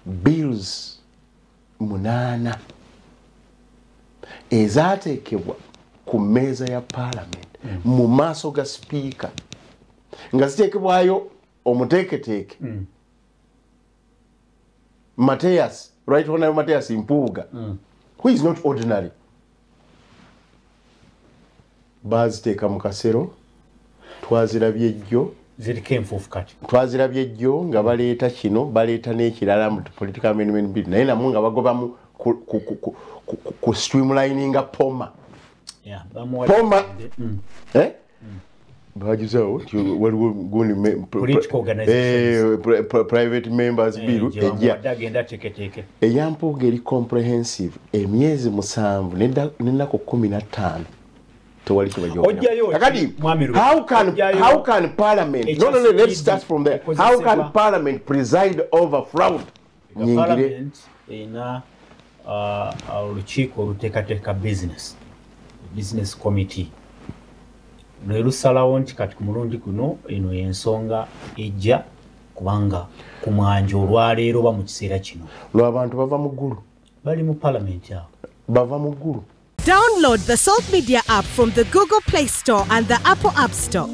bills 8 ezateekebwa ku mmeeza ya parliament mu maaso ga speaker nga ziteekebwayo omuteeketeeke Mateus, Right Honorable Mateus Mpuuga, who is not ordinary. Baziteeka mu kasero twazirabye ejjo twazirabye ejjo nga baleeta kino baleeta n'ekirala mu political amendment bill naye namwe nga bagobamu ku streamlininga POMA. POMA bagizawo waliwo gundi private members bill eyampuuga eri comprehensive emyezi 7 n'ennaku 15 tewali how can parliament no let's start from there how can parliament preside over fraud nyingire olukiiko oluteekateeka business committee lwelusalawo nti kati ku mulundi guno eno y'ensonga ejja kubanga ku mwanja olwaleero oba mu kiseera kino lw'abantu bava mu ggulu bali mu parliament awo bava mu ggulu. Download the Salt Media app from the Google Play Store and the Apple App Store.